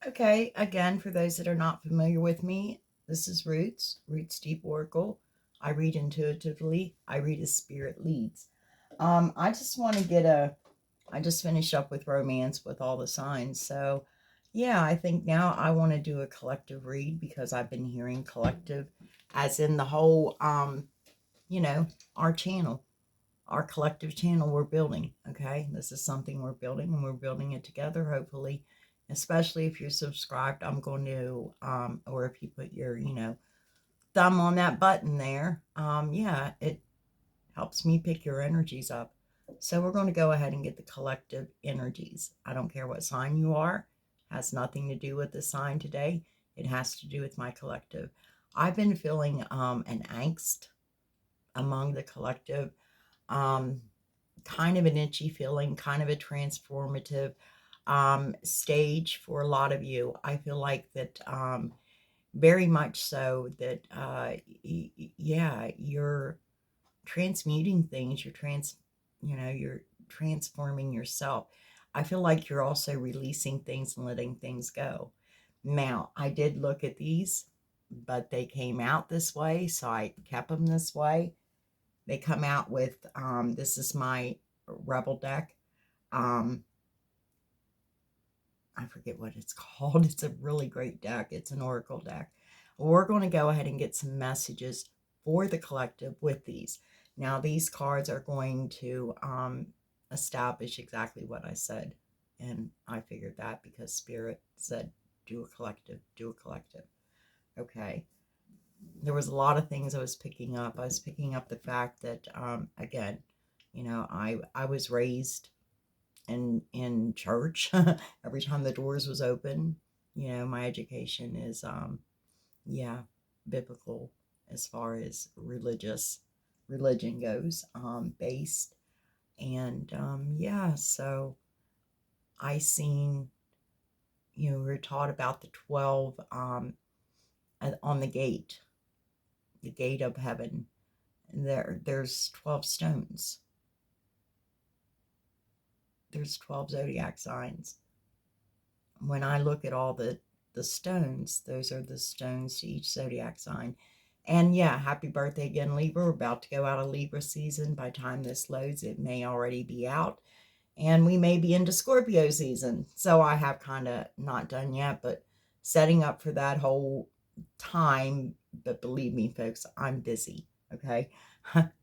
Okay, again, for those that are not familiar with me, this is Roots Deep Oracle. I read intuitively, I read as spirit leads. I just want to I just finished up with romance with all the signs. So, yeah, I think now I want to do a collective read because I've been hearing collective as in the whole, you know, our channel, our collective channel we're building. Okay. This is something we're building and we're building it together, hopefully, especially if you're subscribed. I'm going to, or if you put your, thumb on that button there, yeah, it helps me pick your energies up. So we're going to go ahead and get the collective energies. I don't care what sign you are, has nothing to do with the sign today. It has to do with my collective. I've been feeling an angst among the collective, um, kind of an itchy feeling, kind of a transformative stage for a lot of you. I feel like that very much so that, yeah, you're transmuting things, you're transforming yourself. I feel like you're also releasing things and letting things go. Now, I did look at these, but they came out this way, so I kept them this way. They come out with, this is my Rebel deck. Um, I forget what it's called. It's a really great deck. It's an Oracle deck. We're going to go ahead and get some messages for the collective with these. Now, these cards are going to establish exactly what I said. And I figured that because Spirit said, do a collective, do a collective. Okay. There was a lot of things I was picking up. I was picking up the fact that, again, I was raised in church every time the doors was open. My education is yeah, biblical as far as religion goes, based. And yeah, so I seen, we were taught about the 12 on the gate of heaven. And there's 12 stones. There's 12 zodiac signs. When I look at all the stones, those are the stones to each zodiac sign. And yeah, happy birthday again, Libra. We're about to go out of Libra season. By the time this loads, it may already be out. And we may be into Scorpio season. So I have kind of not done yet, but setting up for that whole time. But believe me, folks, I'm busy. Okay.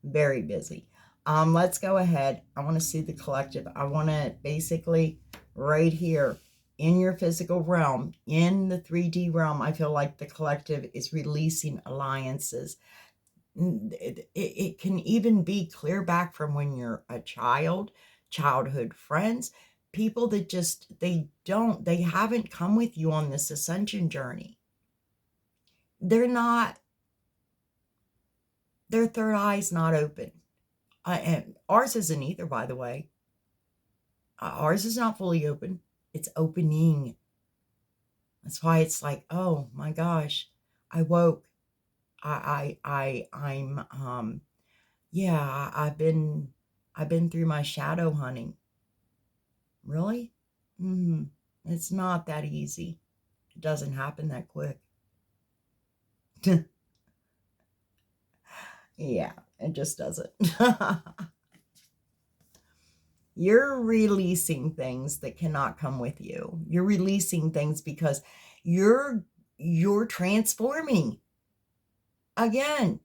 Very busy. Let's go ahead. I want to see the collective. I want to basically right here in your physical realm, in the 3D realm, I feel like the collective is releasing alliances. It can even be clear back from when you're a child, childhood friends, people that just, they haven't come with you on this ascension journey. They're not, their third eye's not open. And ours isn't either, by the way. Ours is not fully open. It's opening. That's why it's like, oh my gosh, I woke. I'm yeah, I've been through my shadow hunting. Really? It's not that easy. It doesn't happen that quick. Yeah, it just doesn't. You're releasing things that cannot come with you. You're releasing things because you're transforming. Again,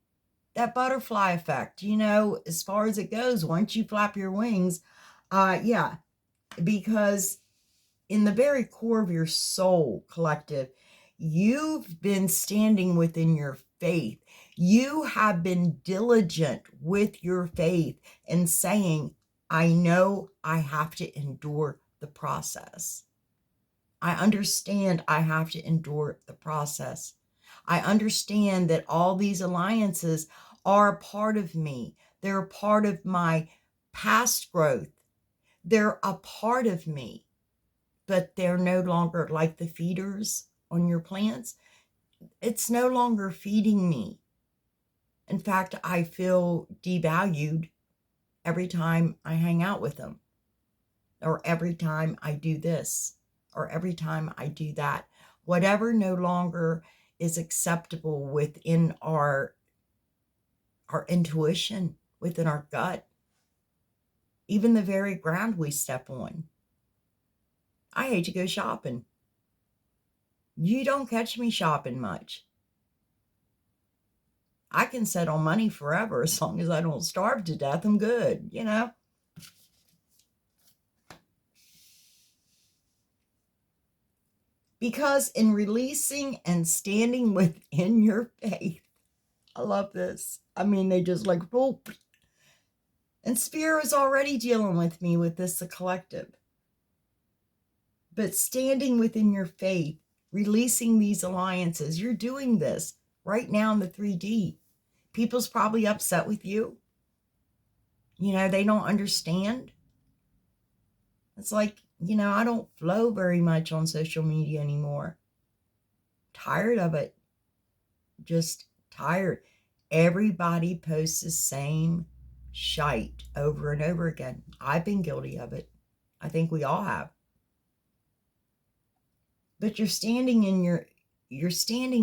that butterfly effect, as far as it goes, once you flap your wings, yeah, because in the very core of your soul collective, you've been standing within your faith. You have been diligent with your faith and saying, I know I have to endure the process. I understand I have to endure the process. I understand that all these alliances are a part of me. They're a part of my past growth. They're a part of me, but they're no longer like the feeders on your plants. It's no longer feeding me. In fact, I feel devalued every time I hang out with them or every time I do this or every time I do that, whatever no longer is acceptable within our intuition, within our gut, even the very ground we step on. I hate to go shopping. You don't catch me shopping much. I can settle money forever as long as I don't starve to death. I'm good, you know? Because in releasing and standing within your faith, I love this. I mean, they just like, whoop. And Spirit is already dealing with me with this, the collective. But standing within your faith, releasing these alliances, you're doing this right now in the 3D. People's probably upset with you. You know, they don't understand. It's like, you know, I don't flow very much on social media anymore. Tired of it. Just tired. Everybody posts the same shite over and over again. I've been guilty of it. I think we all have. But you're standing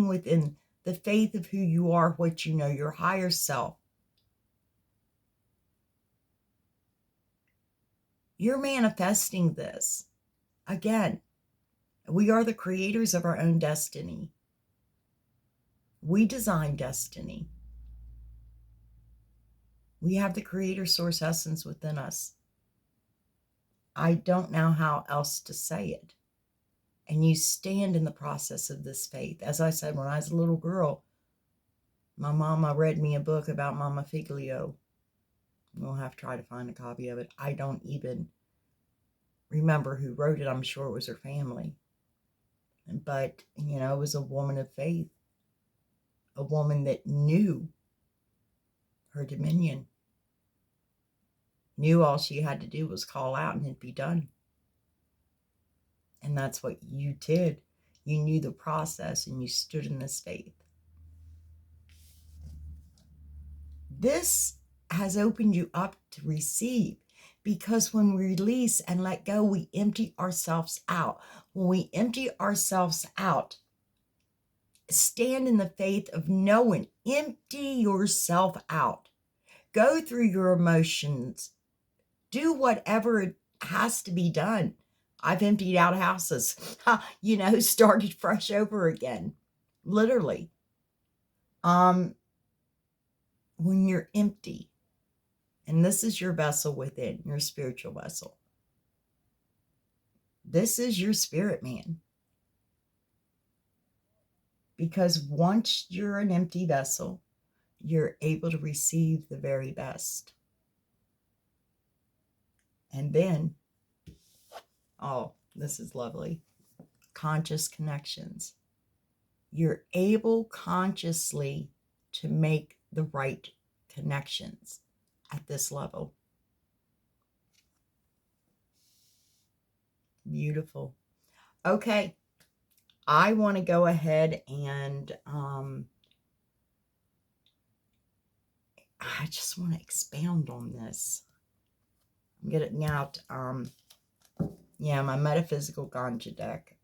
within the faith of who you are, what you know, your higher self. You're manifesting this. Again, we are the creators of our own destiny. We design destiny. We have the creator source essence within us. I don't know how else to say it. And you stand in the process of this faith. As I said, when I was a little girl, my mama read me a book about Mama Figlio. We'll have to try to find a copy of it. I don't even remember who wrote it. I'm sure it was her family. But, you know, it was a woman of faith. A woman that knew her dominion. Knew all she had to do was call out and it'd be done. And that's what you did. You knew the process and you stood in this faith. This has opened you up to receive, because when we release and let go, we empty ourselves out. When we empty ourselves out, stand in the faith of knowing, empty yourself out. Go through your emotions. Do whatever it has to be done. I've emptied out houses, you know, started fresh over again, literally. When you're empty, and this is your vessel within, your spiritual vessel. This is your spirit man. Because once you're an empty vessel, you're able to receive the very best. And then, oh, this is lovely. Conscious connections. You're able consciously to make the right connections at this level. Beautiful. Okay. I want to go ahead and I just want to expound on this. I'm getting out my metaphysical ganja deck.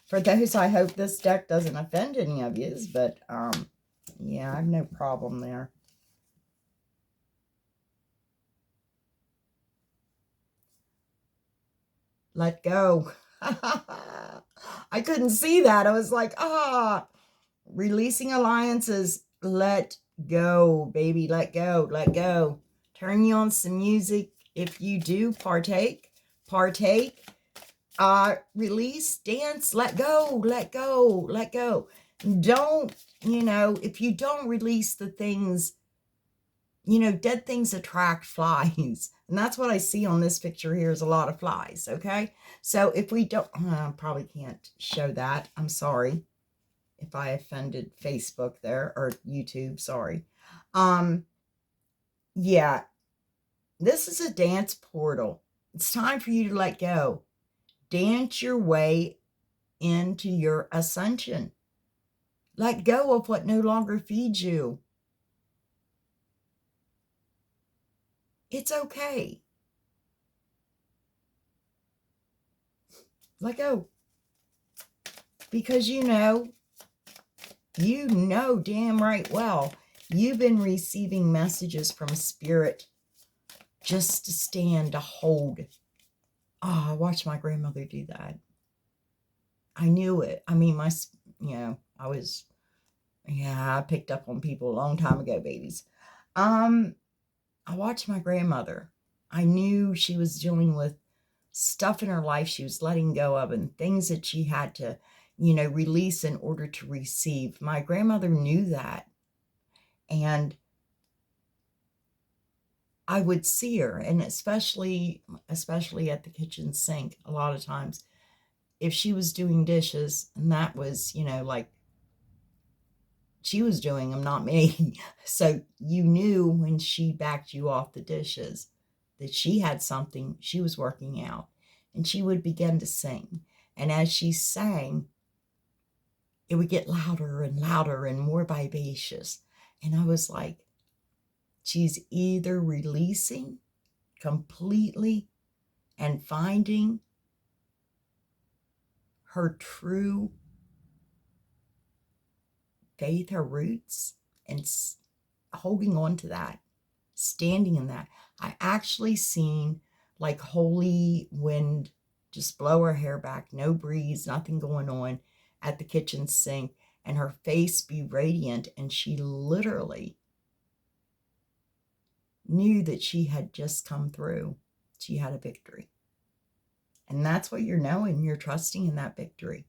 For those, I hope this deck doesn't offend any of you, but yeah, I have no problem there. Let go. I couldn't see that. I was like, releasing alliances. Let go, baby. Let go. Let go. Turn you on some music. If you do partake. Release, dance, let go, let go, let go. Don't, you know, if you don't release the things, you know, dead things attract flies. And that's what I see on this picture here is a lot of flies, okay? So if we don't, I probably can't show that. I'm sorry if I offended Facebook there, or YouTube, sorry. Yeah, this is a dance portal. It's time for you to let go. Dance your way into your ascension. Let go of what no longer feeds you. It's okay. Let go. Because you know damn right well, you've been receiving messages from Spirit just to stand, to hold. Oh, I watched my grandmother do that. I knew it. I mean, I picked up on people a long time ago, babies. I watched my grandmother. I knew she was dealing with stuff in her life she was letting go of and things that she had to, release in order to receive. My grandmother knew that. And I would see her, and especially at the kitchen sink, a lot of times, if she was doing dishes, and that was, like she was doing them, not me. So you knew when she backed you off the dishes that she had something she was working out, and she would begin to sing. And as she sang, it would get louder and louder and more vivacious. And I was like, she's either releasing completely and finding her true faith, her roots, and holding on to that, standing in that. I actually seen like holy wind just blow her hair back, no breeze, nothing going on at the kitchen sink, and her face be radiant, and she literally knew that she had just come through. She had a victory. And that's what you're knowing. You're trusting in that victory.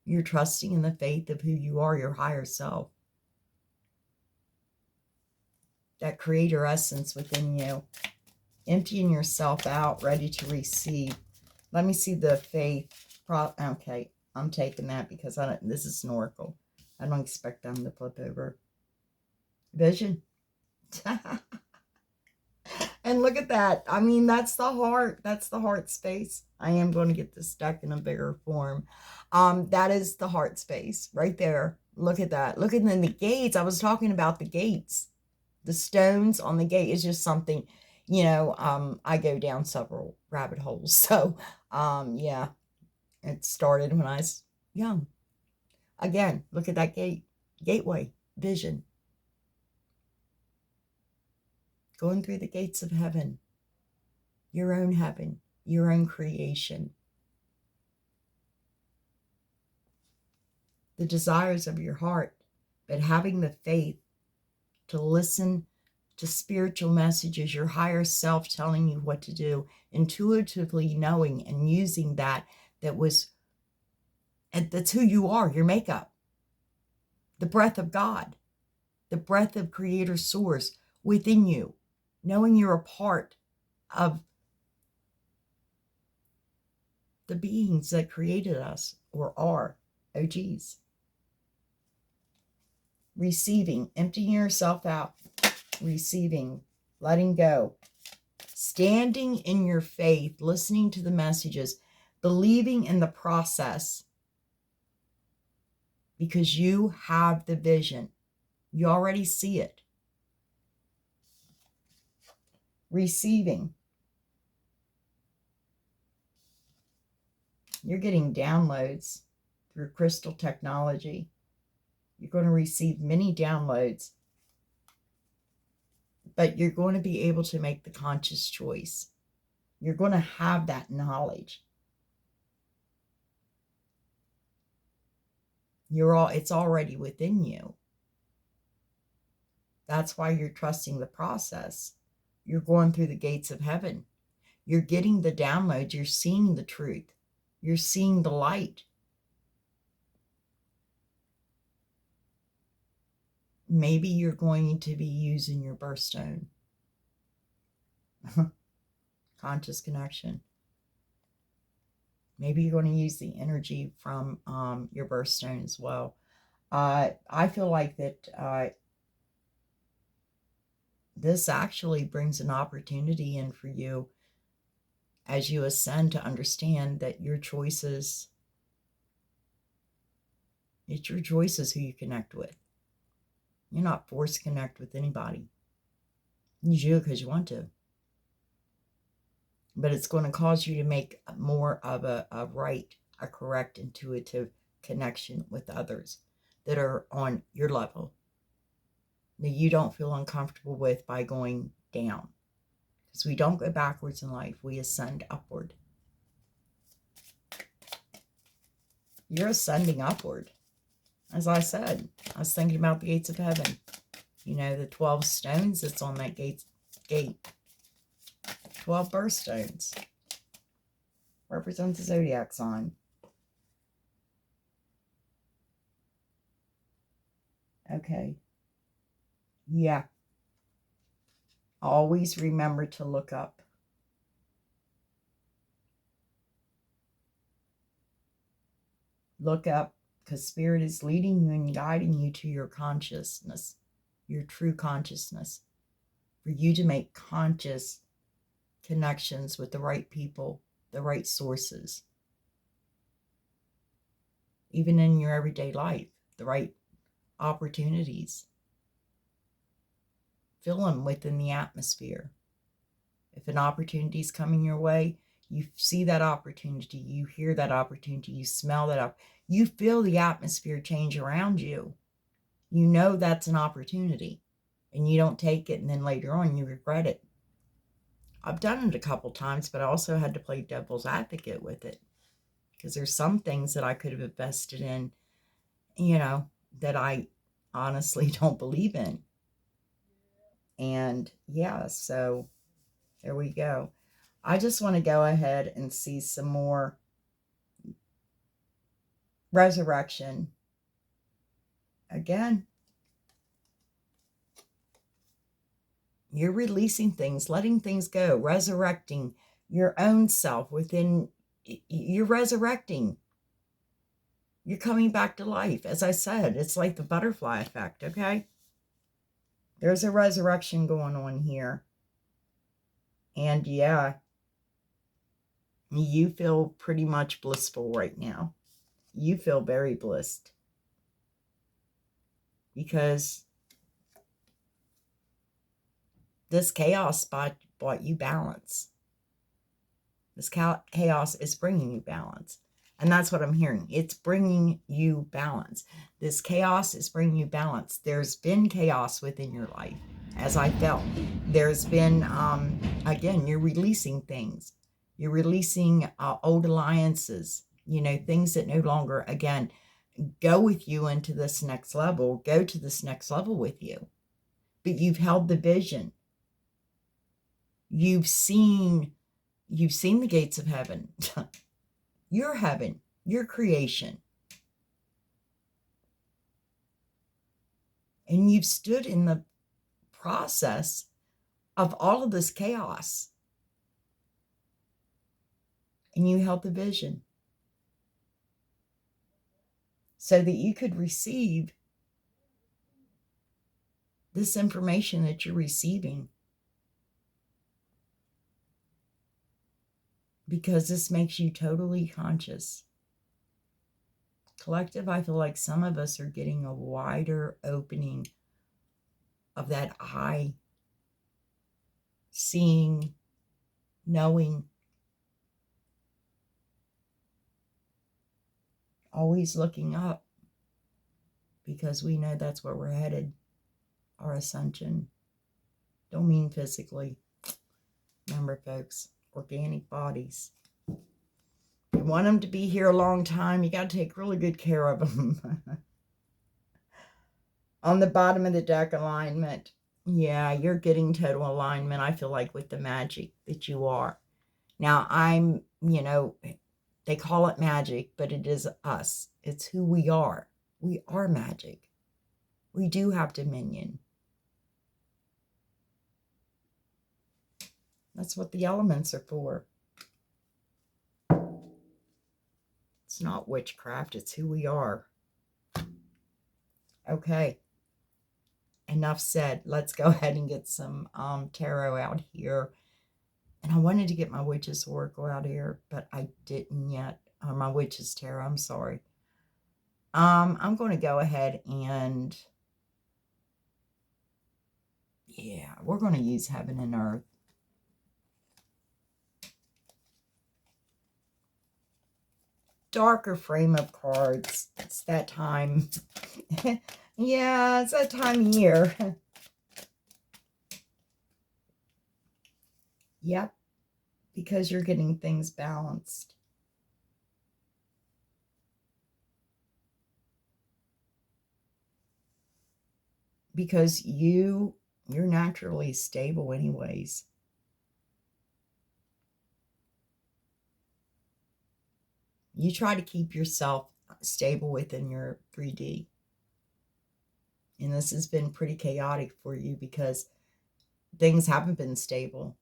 You're trusting in the faith of who you are, your higher self. That creator essence within you. Emptying yourself out, ready to receive. Let me see the faith. Okay, I'm taking that because this is Snorkel. I don't expect them to flip over. Vision. And look at that. I mean, that's the heart. That's the heart space. I am going to get this deck in a bigger form. That is the heart space right there. Look at that. Look at the gates. I was talking about the gates. The stones on the gate is just something, I go down several rabbit holes. So, yeah, it started when I was young. Again, look at that gate. Gateway. Vision. Going through the gates of heaven. Your own creation. The desires of your heart, but having the faith to listen to spiritual messages, your higher self telling you what to do, intuitively knowing and using that's who you are, your makeup, the breath of God, the breath of Creator Source within you, knowing you're a part of the beings that created us or are. Oh, geez. Receiving, emptying yourself out, receiving, letting go, standing in your faith, listening to the messages, believing in the process, because you have the vision. You already see it. Receiving. You're getting downloads through crystal technology. You're going to receive many downloads, but you're going to be able to make the conscious choice. You're going to have that knowledge. It's already within you. That's why you're trusting the process. You're going through the gates of heaven. You're getting the downloads. You're seeing the truth. You're seeing the light. Maybe you're going to be using your birthstone. Conscious connection. Maybe you're going to use the energy from your birthstone as well. I feel like that this actually brings an opportunity in for you as you ascend to understand that your choices, it's your choices who you connect with. You're not forced to connect with anybody. You do because you want to. but it's going to cause you to make more of a correct, intuitive connection with others that are on your level that you don't feel uncomfortable with by going down. Because we don't go backwards in life, we ascend upward. You're ascending upward. As I said, I was thinking about the gates of heaven. You know, the 12 stones that's on that gate. 12 birthstones. Represents the zodiac sign. Okay. Yeah. Always remember to look up. Look up, because Spirit is leading you and guiding you to your consciousness, your true consciousness, for you to make conscious connections with the right people, the right sources, even in your everyday life, the right opportunities. Feel them within the atmosphere. If an opportunity is coming your way, you see that opportunity, you hear that opportunity, you smell that up, you feel the atmosphere change around you. You know that's an opportunity, and you don't take it, and then later on you regret it. I've done it a couple times, but I also had to play devil's advocate with it, because there's some things that I could have invested in, that I honestly don't believe in. And yeah, so there we go. I just want to go ahead and see some more resurrection. Again, you're releasing things, letting things go, resurrecting your own self within. You're resurrecting. You're coming back to life. As I said, it's like the butterfly effect, okay? There's a resurrection going on here. And yeah, you feel pretty much blissful right now. You feel very blissed. Because this chaos brought you balance. This chaos is bringing you balance. And that's what I'm hearing. It's bringing you balance. This chaos is bringing you balance. There's been chaos within your life, as I felt. There's been, again, you're releasing things. You're releasing old alliances, things that no longer, again, go with you into this next level, go to this next level with you. But you've held the vision. You've seen the gates of heaven. Your heaven, your creation. And you've stood in the process of all of this chaos. And you held the vision so that you could receive this information that you're receiving. Because this makes you totally conscious. Collective, I feel like some of us are getting a wider opening of that eye, seeing, knowing, always looking up, because we know that's where we're headed, our ascension. Don't mean physically. Remember, folks, organic bodies. You want them to be here a long time, you got to take really good care of them. On the bottom of the deck, alignment. Yeah, you're getting total alignment, I feel like, with the magic that you are. Now, they call it magic, but it is us. It's who we are. We are magic. We do have dominion. That's what the elements are for. It's not witchcraft, it's who we are. Okay. Enough said. Let's go ahead and get some tarot out here. And I wanted to get my Witch's Oracle out here, but I didn't yet. My Witch's Tarot, I'm sorry. I'm going to go ahead and, yeah, we're going to use Heaven and Earth. darker frame of cards. It's that time. Yeah, it's that time of year. Yep, because you're getting things balanced. Because you're naturally stable anyways. You try to keep yourself stable within your 3D. And this has been pretty chaotic for you because things haven't been stable.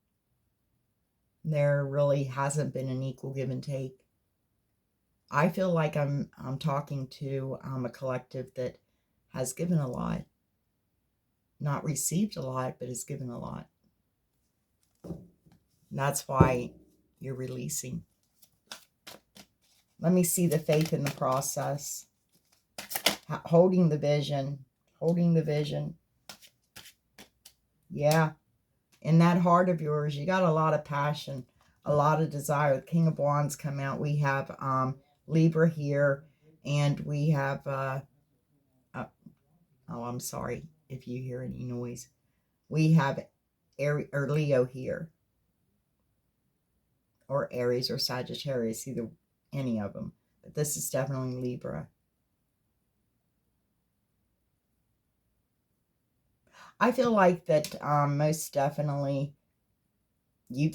There really hasn't been an equal give and take. I feel like I'm talking to a collective that has given a lot, not received a lot, but has given a lot. And that's why you're releasing. Let me see the faith in the process. Holding the vision. Holding the vision. Yeah. In that heart of yours, you got a lot of passion, a lot of desire. The King of Wands come out. We have Libra here, and we have, oh, I'm sorry if you hear any noise. We have Leo here, or Aries or Sagittarius, either any of them. But this is definitely Libra. I feel like that most definitely your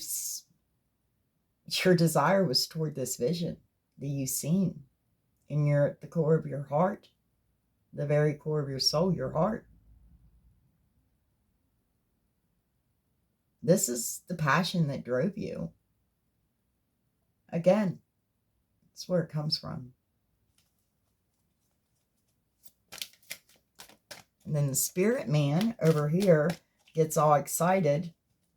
desire was toward this vision that you've seen in the core of your heart, the very core of your soul, your heart. This is the passion that drove you. Again, it's where it comes from. And then the spirit man over here gets all excited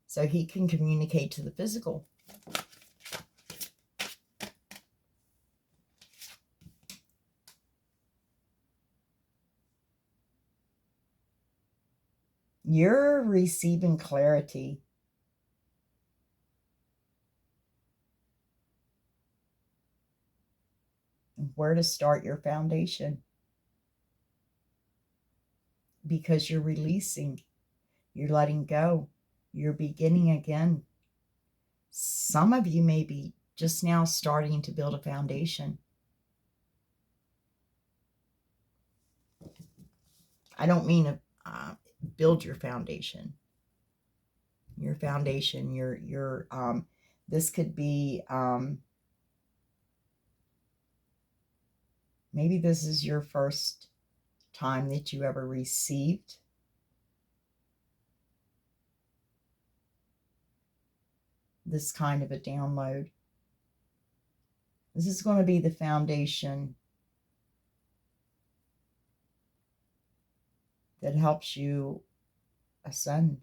so he can communicate to the physical. You're receiving clarity. Where to start your foundation. Because you're releasing. You're letting go. You're beginning again. Some of you may be just now starting to build a foundation. I don't mean to build your foundation. Your foundation, this could be, maybe this is your first time that you ever received this kind of a download. This is going to be the foundation that helps you ascend.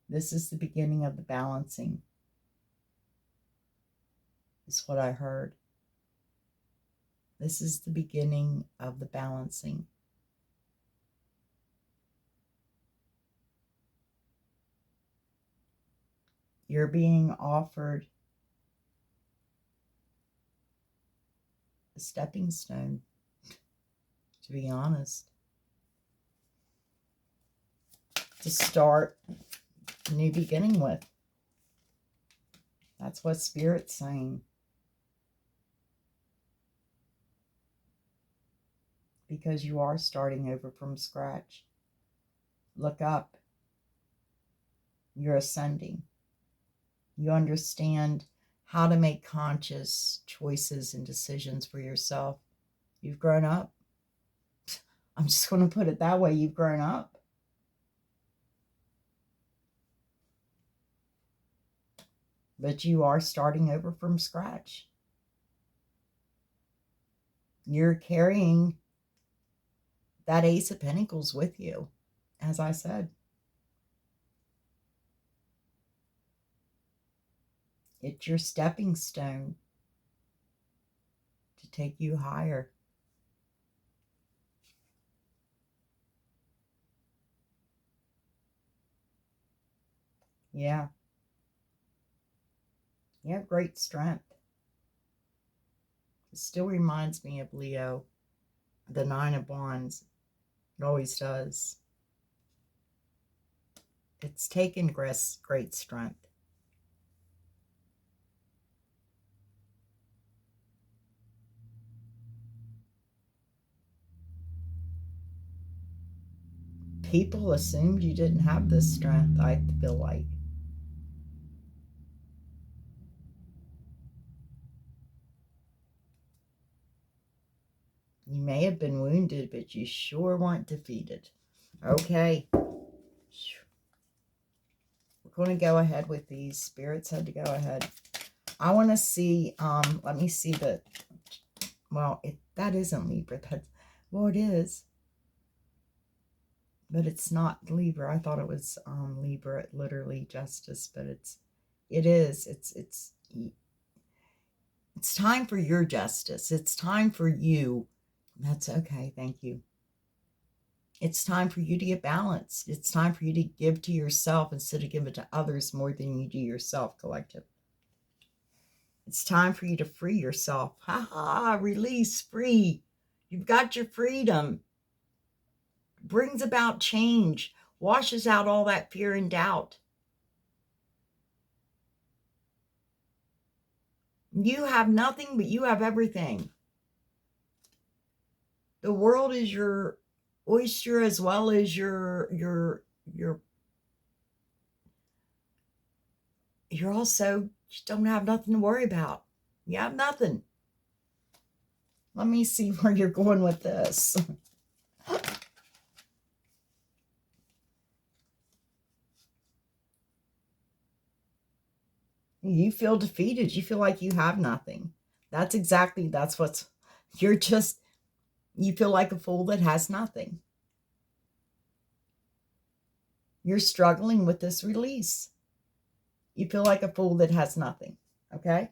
This is the beginning of the balancing, is what I heard. This is the beginning of the balancing. You're being offered a stepping stone, to be honest, to start a new beginning with. That's what Spirit's saying. Because you are starting over from scratch. Look up. You're ascending. You understand how to make conscious choices and decisions for yourself. You've grown up. I'm just going to put it that way. You've grown up. But you are starting over from scratch. You're carrying that Ace of Pentacles with you, as I said. It's your stepping stone to take you higher. Yeah. You have great strength. It still reminds me of Leo, the Nine of Wands. It always does. It's taken great strength. People assumed you didn't have this strength, I feel like. You may have been wounded, but you sure weren't defeated. Okay. We're going to go ahead with these. Spirits had to go ahead. I want to see, let me see well, that isn't Libra. Well, it is. But it's not Libra. I thought it was Libra, literally justice, but it is. It's time for your justice. It's time for you. That's okay. Thank you. It's time for you to get balanced. It's time for you to give to yourself instead of giving to others more than you do yourself, collective. It's time for you to free yourself. Ha ha, release, free. You've got your freedom. Brings about change. Washes out all that fear and doubt. You have nothing, but you have everything. The world is your oyster as well as you're also, you don't have nothing to worry about. You have nothing. Let me see where you're going with this. You feel defeated. You feel like you have nothing. That's you feel like a fool that has nothing. You're struggling with this release. You feel like a fool that has nothing. Okay?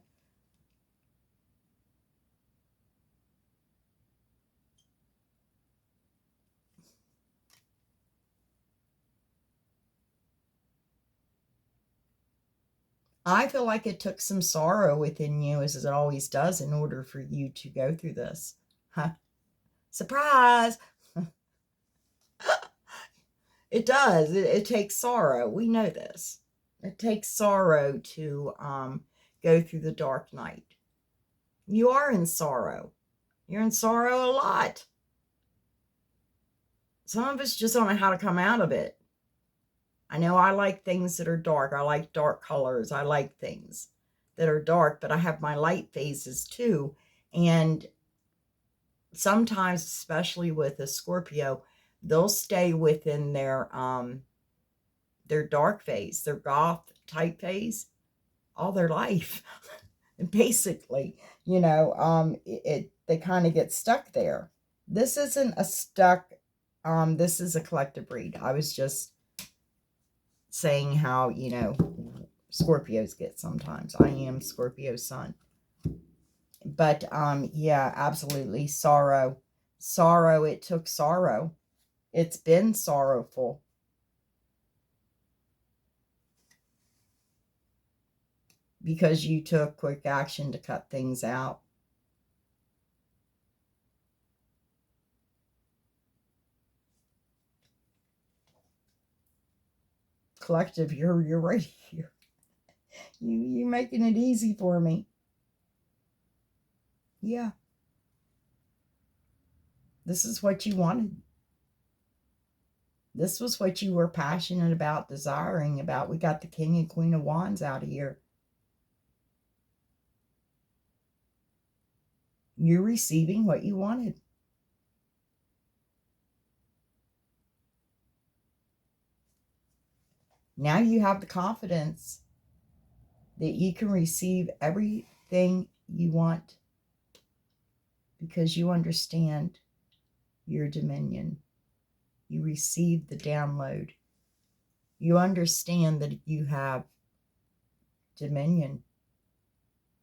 I feel like it took some sorrow within you, as it always does, in order for you to go through this. Huh? Surprise! It does. It takes sorrow. We know this. It takes sorrow to go through the dark night. You are in sorrow. You're in sorrow a lot. Some of us just don't know how to come out of it. I know I like things that are dark. I like dark colors. I like things that are dark, but I have my light phases too. And sometimes, especially with a Scorpio, they'll stay within their dark phase, their goth type phase, all their life. Basically, they kind of get stuck there. This isn't a stuck, this is a collective read. I was just saying how, Scorpios get sometimes. I am Scorpio sun. But, yeah, absolutely. Sorrow. Sorrow, it took sorrow. It's been sorrowful. Because you took quick action to cut things out. Collective, you're right here. You're making it easy for me. Yeah. This is what you wanted. This was what you were passionate about, desiring about. We got the King and Queen of Wands out of here. You're receiving what you wanted. Now you have the confidence that you can receive everything you want because you understand your dominion. You receive the download. You understand that you have dominion.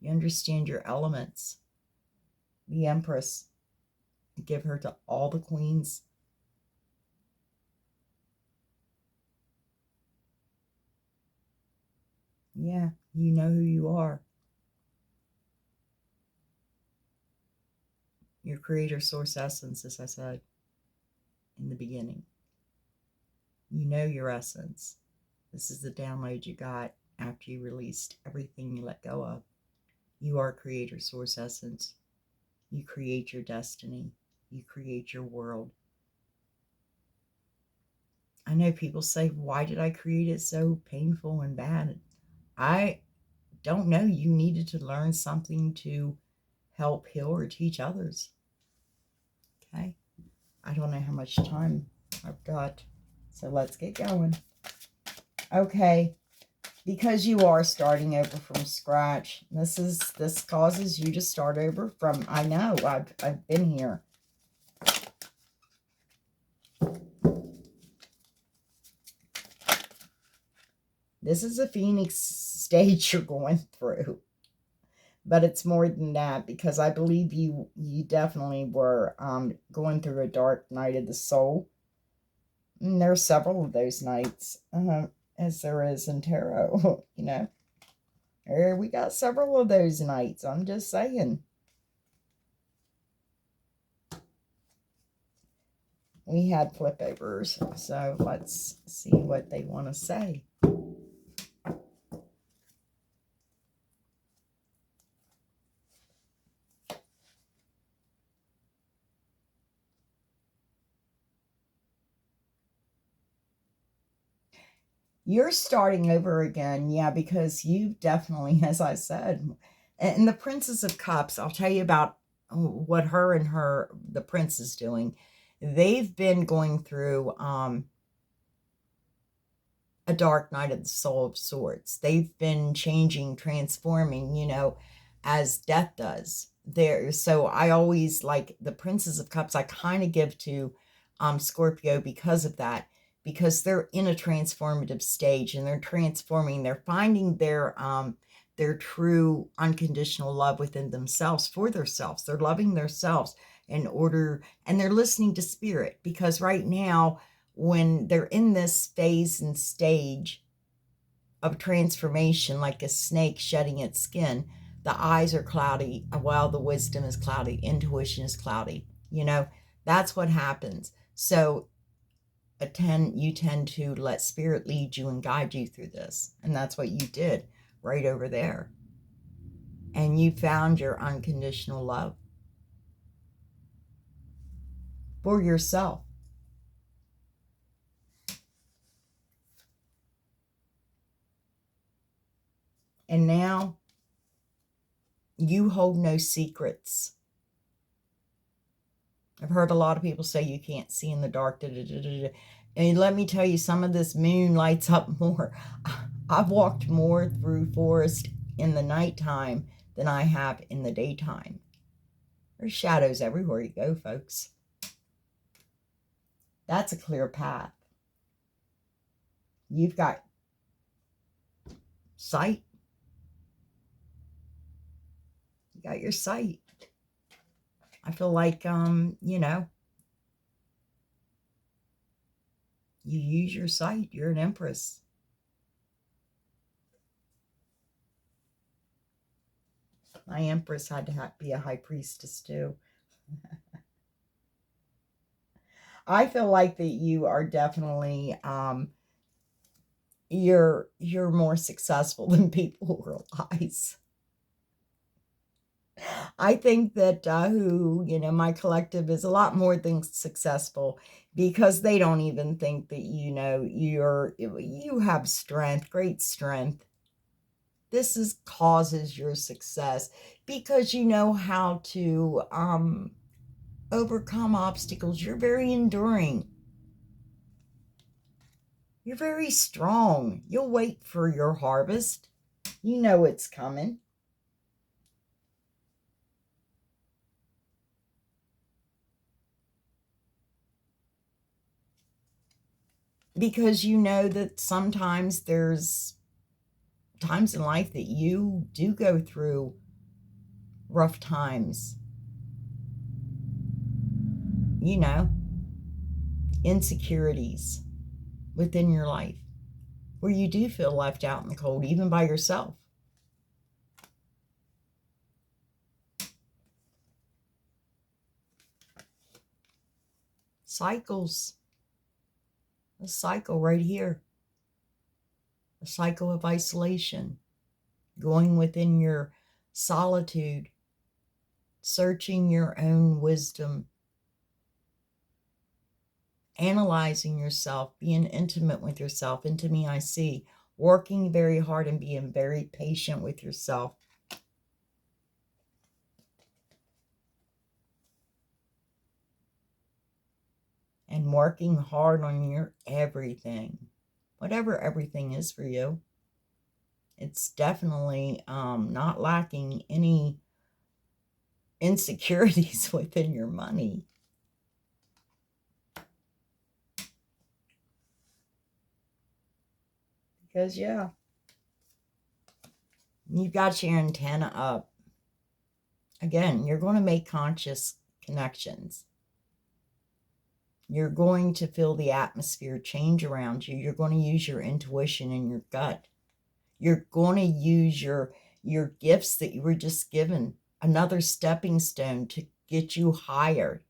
You understand your elements. The Empress, give her to all the queens. Yeah, you know who you are. Your creator source essence, as I said in the beginning. You know your essence. This is the download you got after you released everything you let go of. You are creator source essence. You create your destiny. You create your world. I know people say, why did I create it so painful and bad? I don't know. You needed to learn something to help heal or teach others. Okay. I don't know how much time I've got. So let's get going. Okay. Because you are starting over from scratch. This causes you to start over from, I know, I've been here. This is a Phoenix stage you're going through. But it's more than that, because I believe you definitely were going through a dark night of the soul. And there are several of those nights, as there is in tarot, you know. We got several of those nights, I'm just saying. We had flip overs, so let's see what they want to say. You're starting over again, yeah, because you definitely, as I said, and the Princess of Cups, I'll tell you about what the prince is doing. They've been going through a dark night of the soul of sorts. They've been changing, transforming, you know, as death does. So I always like the Princess of Cups. I kind of give to Scorpio because of that, because they're in a transformative stage and they're transforming. They're finding their true unconditional love within themselves, for themselves. They're loving themselves in order, and they're listening to spirit, because right now, when they're in this phase and stage of transformation, like a snake shedding its skin, the eyes are cloudy while the wisdom is cloudy, intuition is cloudy. You know, that's what happens. So you tend to let spirit lead you and guide you through this. And that's what you did right over there. And you found your unconditional love for yourself. And now you hold no secrets. I've heard a lot of people say you can't see in the dark. And let me tell you, some of this moon lights up more. I've walked more through forest in the nighttime than I have in the daytime. There's shadows everywhere you go, folks. That's a clear path. You've got sight. You got your sight. I feel like, you know, you use your sight. You're an empress. My empress had to be a high priestess too. I feel like that you are definitely you're more successful than people realize. I think that my collective is a lot more than successful, because they don't even think that, you have strength, great strength. This causes your success because you know how to overcome obstacles. You're very enduring. You're very strong. You'll wait for your harvest. You know it's coming. Because you know that sometimes there's times in life that you do go through rough times. You know, insecurities within your life, where you do feel left out in the cold, even by yourself. Cycles. A cycle right here. A cycle of isolation. Going within your solitude. Searching your own wisdom. Analyzing yourself. Being intimate with yourself. Into me I see. Working very hard and being very patient with yourself. And working hard on your everything. Whatever everything is for you. It's definitely not lacking any insecurities within your money. Because, yeah, you've got your antenna up. Again, you're going to make conscious connections. You're going to feel the atmosphere change around you. You're going to use your intuition and your gut. You're going to use your gifts that you were just given. Another stepping stone to get you higher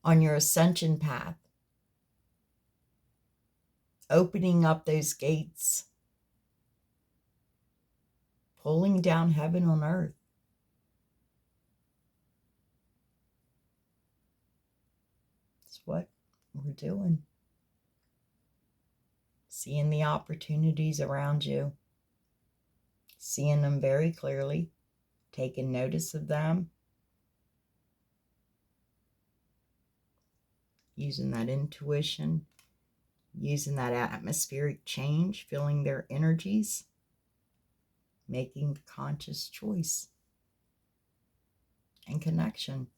on your ascension path. Opening up those gates. Pulling down heaven on earth. That's what we're doing. Seeing the opportunities around you. Seeing them very clearly. Taking notice of them. Using that intuition. Using that atmospheric change. Feeling their energies. Making the conscious choice. And connection.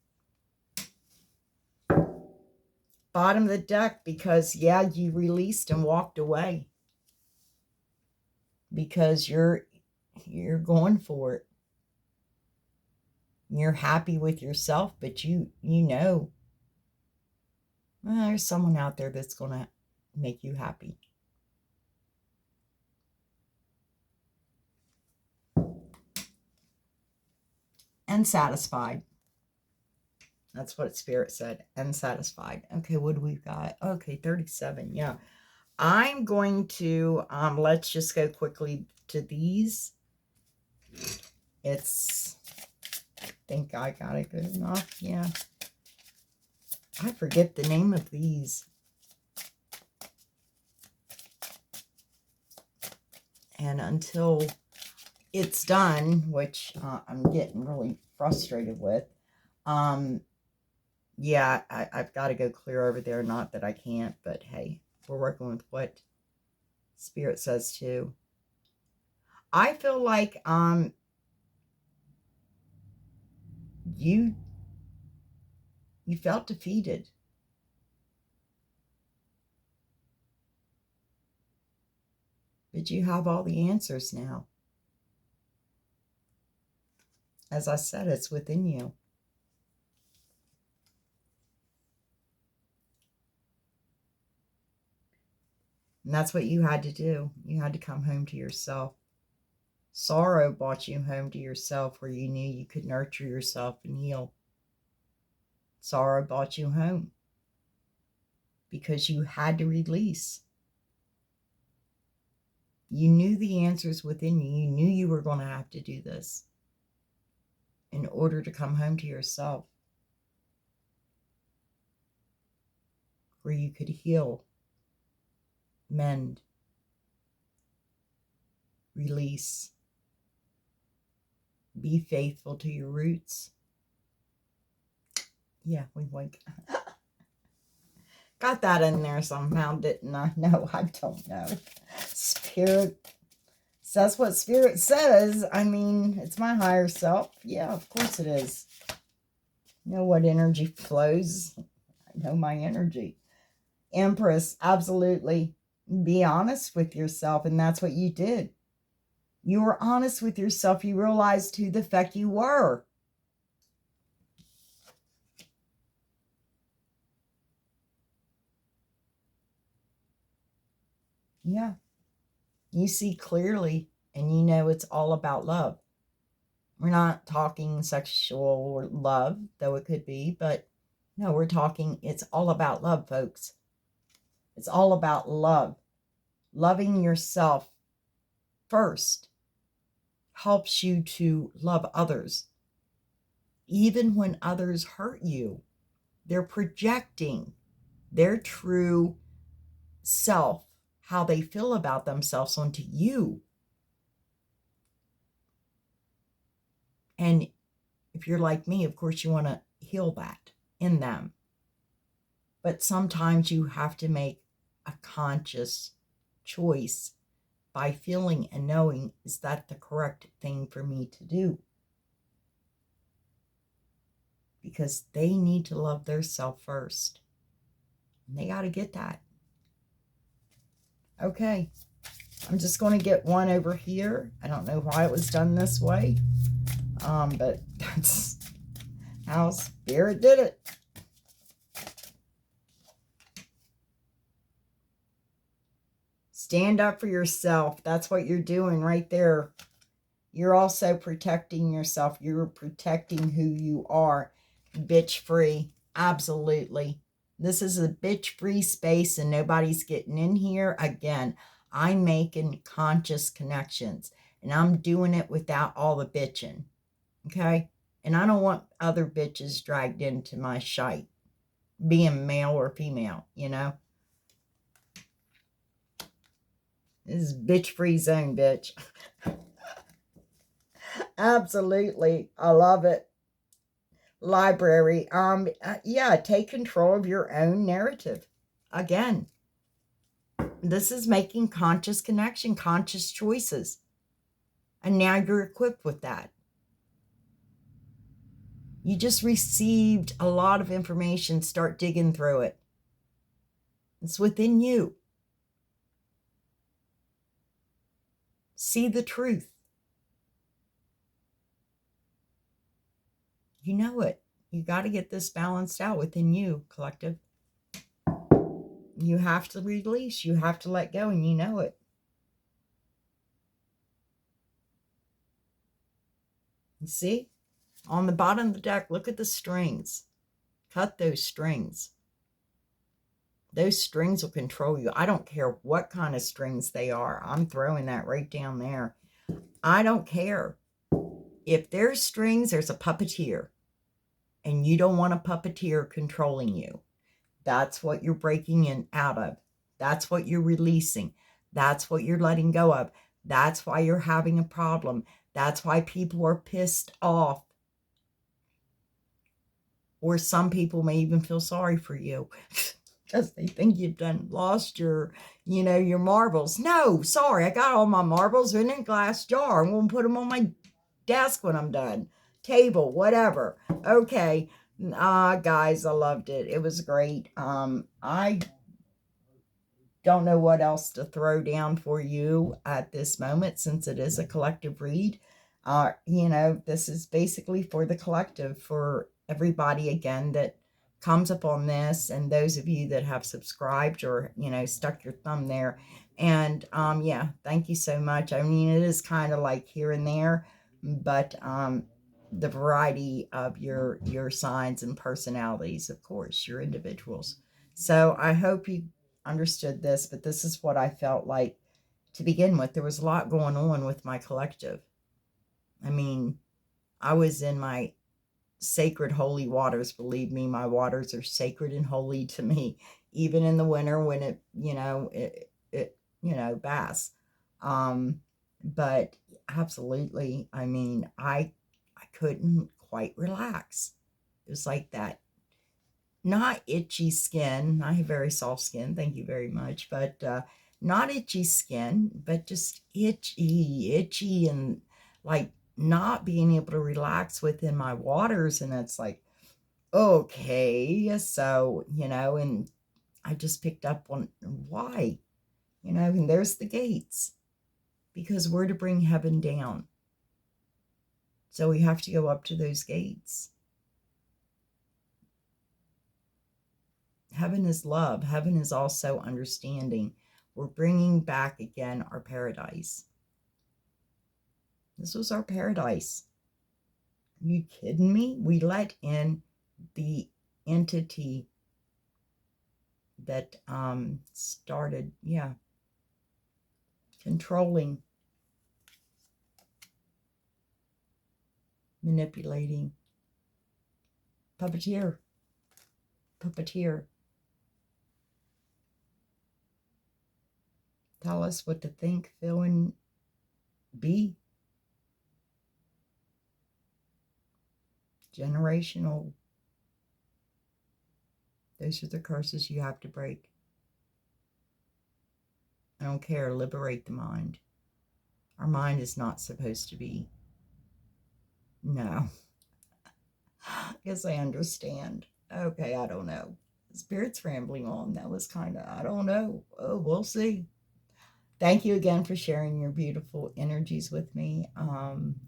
Bottom of the deck, because yeah, you released and walked away. Because you're going for it. You're happy with yourself, but you know, well, there's someone out there that's going to make you happy. And satisfied. That's what Spirit said. And satisfied. Okay, what do we got? Okay, 37. Yeah. I'm going to, let's just go quickly to these. I think I got it good enough. Yeah. I forget the name of these. And until it's done, which I'm getting really frustrated with, yeah, I've got to go clear over there. Not that I can't, but hey, we're working with what Spirit says too. I feel like you felt defeated. But you have all the answers now. As I said, it's within you. And that's what you had to do. You had to come home to yourself. Sorrow brought you home to yourself where you knew you could nurture yourself and heal. Sorrow brought you home because you had to release. You knew the answers within you. You knew you were going to have to do this in order to come home to yourself, where you could heal, mend, release, be faithful to your roots. Yeah, we went. Got that in there somehow, didn't I? No, I don't know. Spirit says what Spirit says. I mean, it's my higher self. Yeah, of course it is. You know what energy flows. I know my energy. Empress, absolutely. Be honest with yourself, and that's what you did. You were honest with yourself. You realized who the feck you were. Yeah. You see clearly and you know it's all about love. We're not talking sexual love, though it could be, but no, we're talking, it's all about love, folks. It's all about love. Loving yourself first helps you to love others. Even when others hurt you, they're projecting their true self, how they feel about themselves, onto you. And if you're like me, of course, you want to heal that in them. But sometimes you have to make a conscious choice by feeling and knowing, is that the correct thing for me to do? Because they need to love their self first. And they got to get that. Okay. I'm just going to get one over here. I don't know why it was done this way. But that's how Spirit did it. Stand up for yourself. That's what you're doing right there. You're also protecting yourself. You're protecting who you are. Bitch free. Absolutely. This is a bitch free space and nobody's getting in here. Again, I'm making conscious connections and I'm doing it without all the bitching. Okay? And I don't want other bitches dragged into my shite, being male or female, you know? This is bitch free zone, bitch. Absolutely. I love it. Library. Yeah, take control of your own narrative. Again, this is making conscious connection, conscious choices. And now you're equipped with that. You just received a lot of information. Start digging through it. It's within you. See the truth. You know it. You got to get this balanced out within you, collective. You have to release. You have to let go, and you know it. You see? On the bottom of the deck, look at the strings. Cut those strings. Those strings will control you. I don't care what kind of strings they are. I'm throwing that right down there. I don't care. If there's strings, there's a puppeteer. And you don't want a puppeteer controlling you. That's what you're breaking in out of. That's what you're releasing. That's what you're letting go of. That's why you're having a problem. That's why people are pissed off. Or some people may even feel sorry for you because they think you've lost your marbles. No, sorry, I got all my marbles in a glass jar. I'm going to put them on my desk when I'm done. Table, whatever. Okay. Guys, I loved it. It was great. I don't know what else to throw down for you at this moment, since it is a collective read. This is basically for the collective, for everybody, again, that comes upon this, and those of you that have subscribed or, stuck your thumb there. And, yeah, thank you so much. I mean, it is kind of like here and there, but, the variety of your signs and personalities, of course, your individuals. So I hope you understood this, but this is what I felt like to begin with. There was a lot going on with my collective. I mean, I was in my sacred holy waters. Believe me, my waters are sacred and holy to me, even in the winter when it baths. But absolutely, I mean, I couldn't quite relax. It was like that, not itchy skin. I have very soft skin, thank you very much, but not itchy skin, but just itchy, and like not being able to relax within my waters. And it's like, okay, so, and I just picked up on why, and there's the gates, because we're to bring heaven down. So we have to go up to those gates. Heaven is love. Heaven is also understanding. We're bringing back again our paradise. This was our paradise. Are you kidding me? We let in the entity that started, controlling, manipulating. Puppeteer. Tell us what to think, feel, and be. Generational. Those are the curses you have to break. I don't care. Liberate the mind. Our mind is not supposed to be. No. Guess I understand. Okay, I don't know. Spirit's rambling on. That was kind of, I don't know. Oh, we'll see. Thank you again for sharing your beautiful energies with me.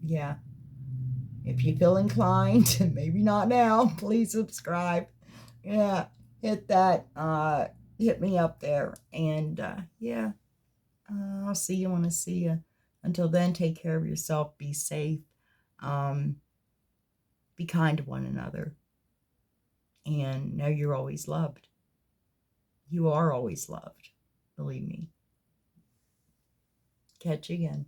Yeah. If you feel inclined, maybe not now, please subscribe. Yeah, hit that. Hit me up there. And yeah, I'll see you when I see you. Until then, take care of yourself. Be safe. Be kind to one another. And know you're always loved. You are always loved. Believe me. Catch you again.